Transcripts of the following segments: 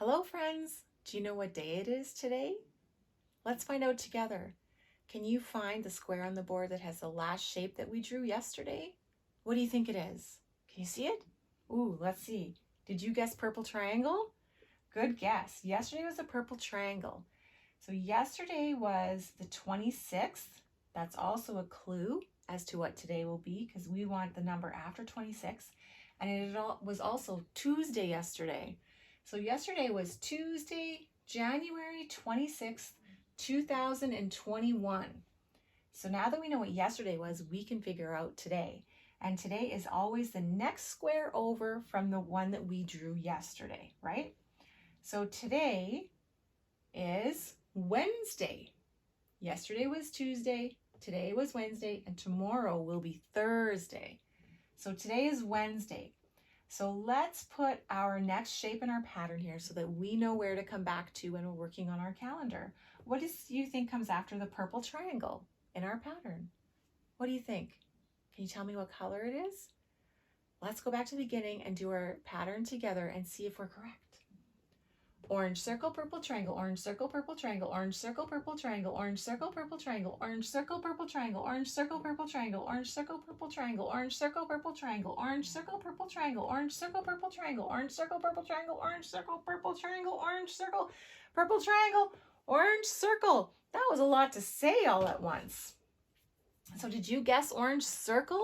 Hello friends! Do you know what day it is today? Let's find out together. Can you find the square on the board that has the last shape that we drew yesterday? What do you think it is? Can you see it? Ooh, let's see. Did you guess purple triangle? Good guess. Yesterday was a purple triangle. So yesterday was the 26th. That's also a clue as to what today will be because we want the number after 26. And it was also Tuesday yesterday. So yesterday was Tuesday, January 26th, 2021. So now that we know what yesterday was, we can figure out today. And today is always the next square over from the one that we drew yesterday, right? So today is Wednesday. Yesterday was Tuesday, today was Wednesday, and tomorrow will be Thursday. So today is Wednesday. So let's put our next shape in our pattern here so that we know where to come back to when we're working on our calendar. What do you think comes after the purple triangle in our pattern? What do you think? Can you tell me what color it is? Let's go back to the beginning and do our pattern together and see if we're correct. Orange circle, purple triangle, orange circle, purple triangle, orange circle, purple triangle, orange circle, purple triangle, orange circle, purple triangle, orange circle, purple triangle, orange circle, purple triangle, orange circle, purple triangle, orange circle, purple triangle, orange circle, purple triangle, orange circle, purple triangle, orange circle, purple triangle, orange circle, purple triangle, orange circle. That was a lot to say all at once. So did you guess orange circle?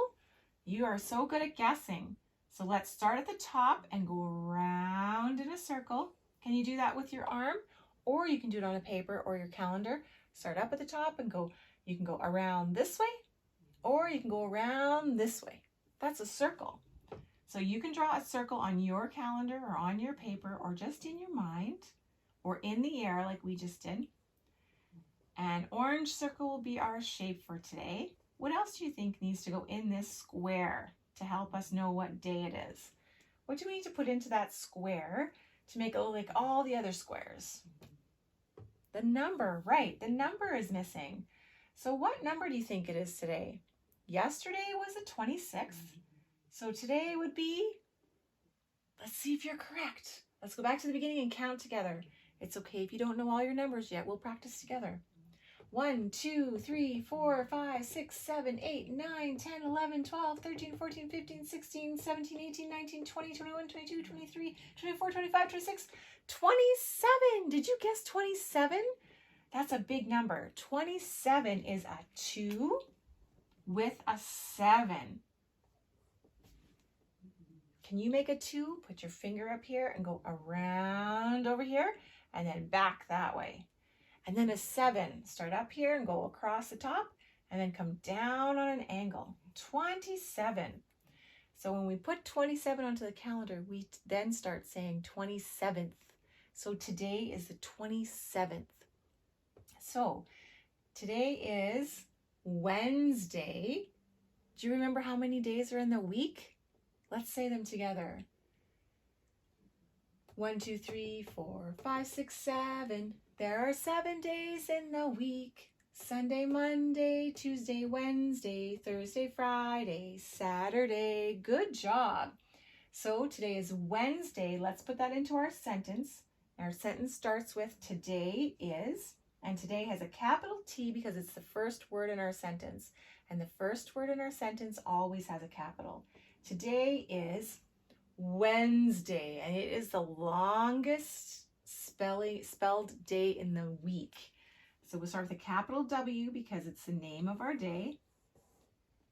You are so good at guessing. So let's start at the top and go around in a circle. Can you do that with your arm? Or you can do it on a paper or your calendar. Start up at the top and go, you can go around this way, or you can go around this way. That's a circle. So you can draw a circle on your calendar or on your paper or just in your mind or in the air like we just did. And orange circle will be our shape for today. What else do you think needs to go in this square to help us know what day it is? What do we need to put into that square to make it look like all the other squares? The number, right, the number is missing. So what number do you think it is today? Yesterday was the 26th. So today would be, let's see if you're correct. Let's go back to the beginning and count together. It's okay if you don't know all your numbers yet. We'll practice together. 1, 2, 3, 4, 5, 6, 7, 8, 9, 10, 11, 12, 13, 14, 15, 16, 17, 18, 19, 20, 21, 22, 23, 24, 25, 26, 27. Did you guess 27? That's a big number. 27 is a 2 with a 7. Can you make a 2? Put your finger up here and go around over here and then back that way. And then a 7, start up here and go across the top and then come down on an angle. 27. So when we put 27 onto the calendar, we then start saying 27th. So today is the 27th. So today is Wednesday. Do you remember how many days are in the week? Let's say them together. 1, 2, 3, 4, 5, 6, 7. There are 7 days in the week. Sunday, Monday, Tuesday, Wednesday, Thursday, Friday, Saturday. Good job. So today is Wednesday. Let's put that into our sentence. Our sentence starts with today is, and today has a capital T because it's the first word in our sentence. And the first word in our sentence always has a capital. Today is Wednesday, and it is the longest spelled day in the week. So we'll start with a capital W because it's the name of our day.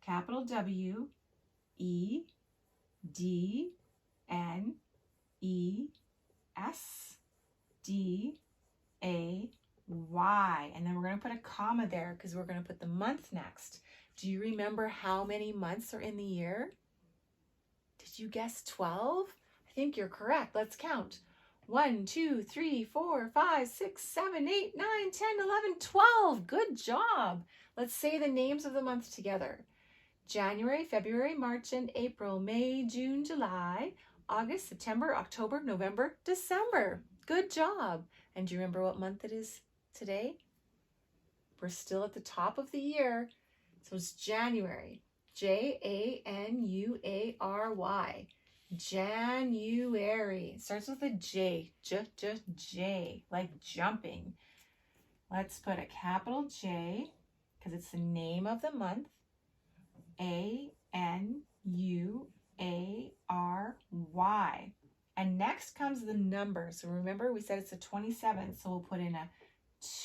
Capital W, E, D, N, E, S, D, A, Y. And then we're going to put a comma there because we're going to put the month next. Do you remember how many months are in the year? Did you guess 12? I think you're correct. Let's count. 1, 2, 3, 4, 5, 6, 7, 8, 9, 10, 11, 12. Good job. Let's say the names of the months together. January, February, March, and April, May, June, July, August, September, October, November, December. Good job. And do you remember what month it is today? We're still at the top of the year. So it's January. January. January. It starts with a J. J, like jumping. Let's put a capital J because it's the name of the month. January. And next comes the number. So remember we said it's the 27th. So we'll put in a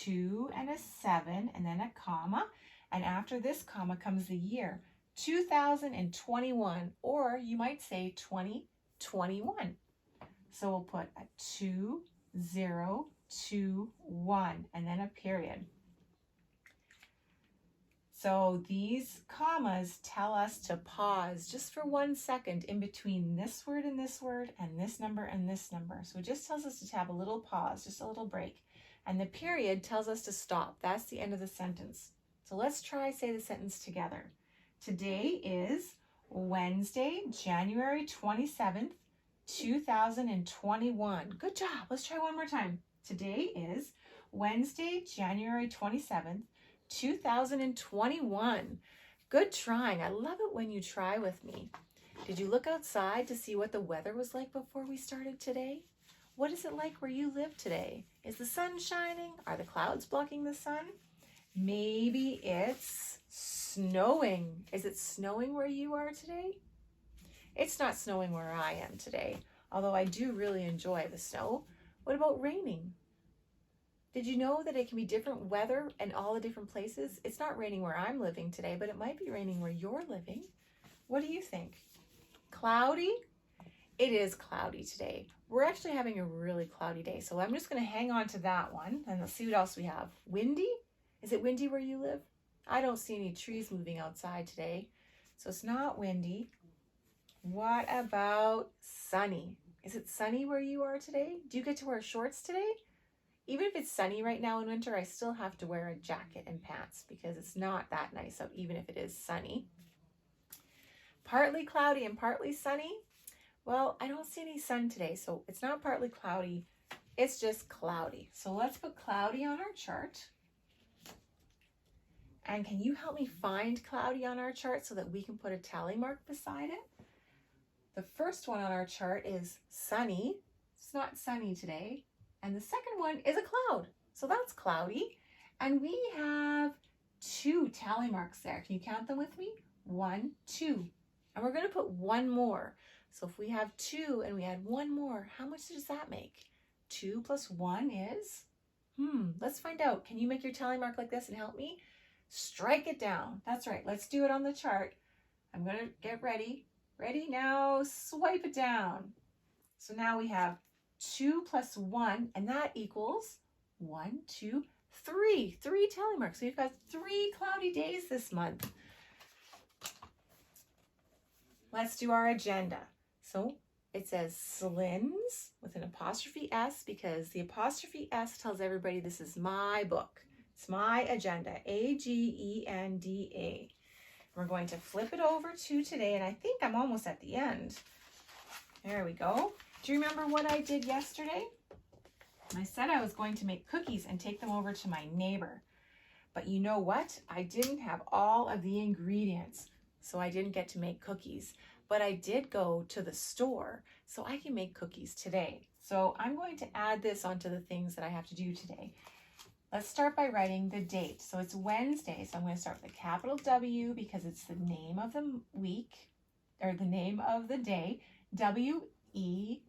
2 and a 7 and then a comma. And after this comma comes the year. 2021, or you might say 2021. So we'll put a 2021 and then a period. So these commas tell us to pause just for 1 second in between this word and this word and this number and this number. So it just tells us to have a little pause, just a little break. And the period tells us to stop. That's the end of the sentence. So let's try say the sentence together. Today is Wednesday, January 27th, 2021. Good job. Let's try one more time. Today is Wednesday, January 27th, 2021. Good trying. I love it when you try with me. Did you look outside to see what the weather was like before we started today? What is it like where you live today? Is the sun shining? Are the clouds blocking the sun? Maybe it's snowing. Is it snowing where you are today? It's not snowing where I am today, although I do really enjoy the snow. What about raining? Did you know that it can be different weather in all the different places? It's not raining where I'm living today, but it might be raining where you're living. What do you think? Cloudy? It is cloudy today. We're actually having a really cloudy day, so I'm just going to hang on to that one, and let's see what else we have. Windy? Is it windy where you live? I don't see any trees moving outside today, so it's not windy. What about sunny? Is it sunny where you are today? Do you get to wear shorts today? Even if it's sunny right now in winter, I still have to wear a jacket and pants because it's not that nice out, even if it is sunny. Partly cloudy and partly sunny. Well, I don't see any sun today, so it's not partly cloudy. It's just cloudy. So let's put cloudy on our chart. And can you help me find cloudy on our chart so that we can put a tally mark beside it? The first one on our chart is sunny. It's not sunny today. And the second one is a cloud. So that's cloudy. And we have 2 tally marks there. Can you count them with me? 1, 2. And we're going to put one more. So if we have 2 and we add one more, how much does that make? 2 plus 1 is? Let's find out. Can you make your tally mark like this and help me? Strike it down. That's right. Let's do it on the chart. I'm going to get ready. Ready? Now swipe it down. So now we have 2 plus 1, and that equals 1, 2, 3. 3 tally marks. So we've got 3 cloudy days this month. Let's do our agenda. So it says Slynn's with an apostrophe S because the apostrophe S tells everybody this is my book. It's my agenda, AGENDA. We're going to flip it over to today, and I think I'm almost at the end. There we go. Do you remember what I did yesterday? I said I was going to make cookies and take them over to my neighbor. But you know what? I didn't have all of the ingredients, so I didn't get to make cookies. But I did go to the store, so I can make cookies today. So I'm going to add this onto the things that I have to do today. Let's start by writing the date. So it's Wednesday, so I'm going to start with a capital W because it's the name of the week, or the name of the day. WEDNESDAY.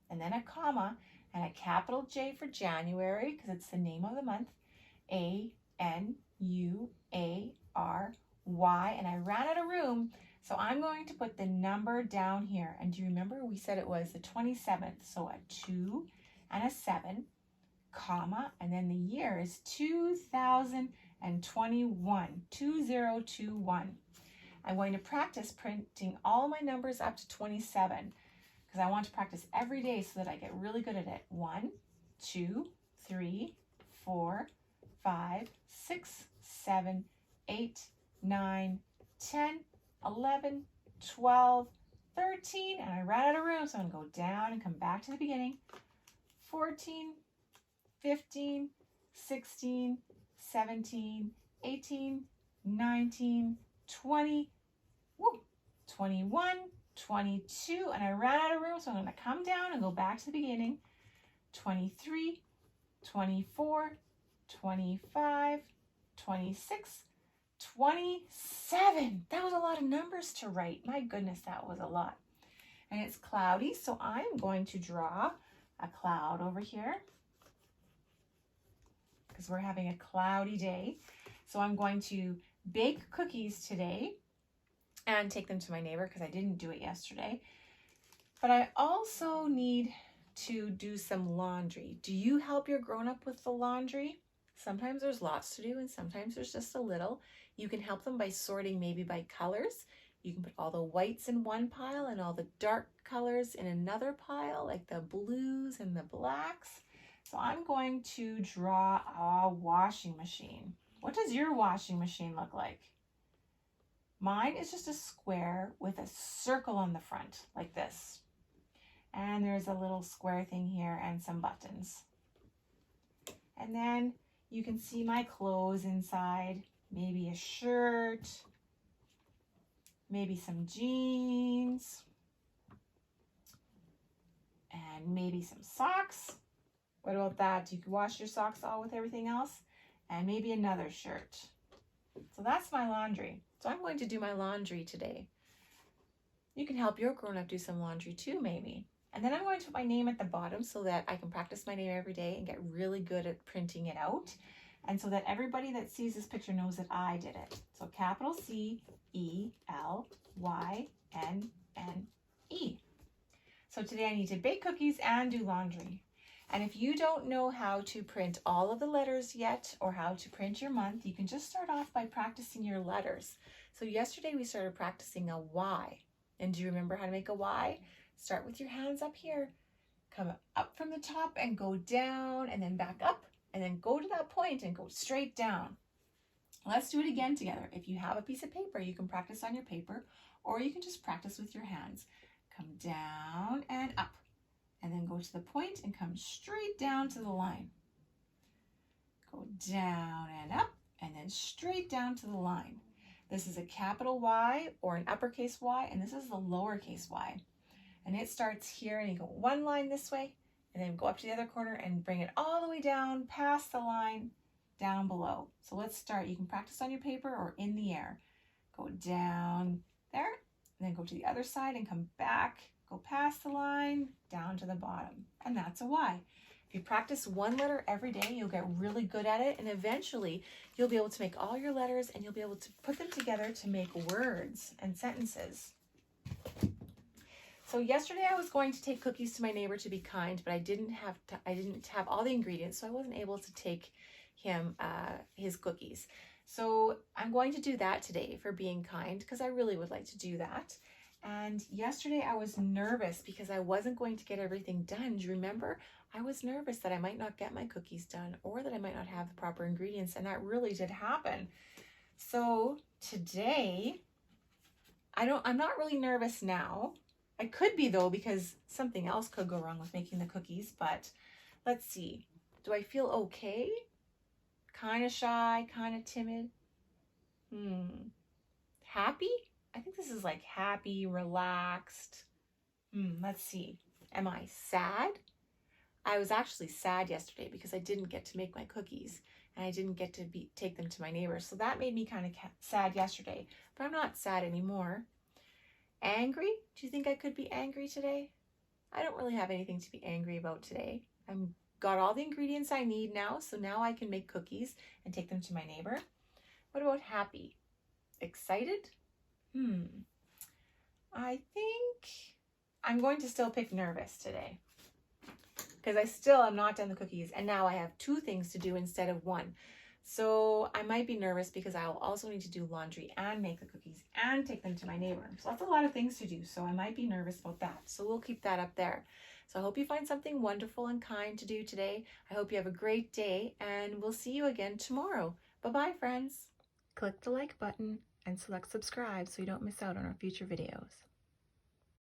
And then a comma and a capital J for January because it's the name of the month. ANUARY. And I ran out of room, so I'm going to put the number down here. And do you remember we said it was the 27th? So a 2 and a 7, comma, and then the year is 2021, 2021. I'm going to practice printing all my numbers up to 27 because I want to practice every day so that I get really good at it. 1, 2, 3, 4, 5, 6, 7, 8, 9, 10, 11, 12, 13, and I ran out of room, so I'm going to go down and come back to the beginning. 14, 15, 16, 17, 18, 19, 20, woo, 21, 22, and I ran out of room, so I'm going to come down and go back to the beginning. 23, 24, 25, 26, 27. That was a lot of numbers to write. My goodness, that was a lot. And it's cloudy, so I'm going to draw a cloud over here because we're having a cloudy day. So I'm going to bake cookies today and take them to my neighbor because I didn't do it yesterday. But I also need to do some laundry. Do you help your grown-up with the laundry? Sometimes there's lots to do and sometimes there's just a little. You can help them by sorting maybe by colors. You can put all the whites in one pile and all the dark colors in another pile, like the blues and the blacks. So I'm going to draw a washing machine. What does your washing machine look like? Mine is just a square with a circle on the front, like this. And there's a little square thing here and some buttons. And then you can see my clothes inside, maybe a shirt, maybe some jeans, and maybe some socks. What about that? You can wash your socks all with everything else, and maybe another shirt. So that's my laundry. So I'm going to do my laundry today. You can help your grown-up do some laundry too, maybe. And then I'm going to put my name at the bottom so that I can practice my name every day and get really good at printing it out. And so that everybody that sees this picture knows that I did it. So capital C-E-L-Y-N-N-E. So today I need to bake cookies and do laundry. And if you don't know how to print all of the letters yet or how to print your month, you can just start off by practicing your letters. So yesterday we started practicing a Y. And do you remember how to make a Y? Start with your hands up here. Come up from the top and go down and then back up and then go to that point and go straight down. Let's do it again together. If you have a piece of paper, you can practice on your paper or you can just practice with your hands. Come down and up. And then go to the point and come straight down to the line. Go down and up and then straight down to the line. This is a capital Y or an uppercase Y, and this is the lowercase y. And it starts here and you go one line this way and then go up to the other corner and bring it all the way down past the line down below. So let's start. You can practice on your paper or in the air. Go down there and then go to the other side and come back. Go past the line, down to the bottom, and that's a Y. If you practice one letter every day, you'll get really good at it, and eventually you'll be able to make all your letters and you'll be able to put them together to make words and sentences. So yesterday I was going to take cookies to my neighbor to be kind, but I didn't have all the ingredients, so I wasn't able to take him his cookies. So I'm going to do that today for being kind because I really would like to do that. And yesterday I was nervous because I wasn't going to get everything done. Do you remember? I was nervous that I might not get my cookies done or that I might not have the proper ingredients, and that really did happen. So today, I'm not really nervous now. I could be though because something else could go wrong with making the cookies, but let's see. Do I feel okay? Kind of shy, kind of timid? Happy? I think this is like happy, relaxed. Let's see. Am I sad? I was actually sad yesterday because I didn't get to make my cookies and I didn't get to take them to my neighbors. So that made me kind of sad yesterday, but I'm not sad anymore. Angry? Do you think I could be angry today? I don't really have anything to be angry about today. I've got all the ingredients I need now, so now I can make cookies and take them to my neighbor. What about happy? Excited? I think I'm going to still pick nervous today because I still am not done the cookies and now I have 2 things to do instead of 1. So I might be nervous because I'll also need to do laundry and make the cookies and take them to my neighbor. So that's a lot of things to do. So I might be nervous about that. So we'll keep that up there. So I hope you find something wonderful and kind to do today. I hope you have a great day and we'll see you again tomorrow. Bye-bye, friends. Click the like button and select subscribe so you don't miss out on our future videos.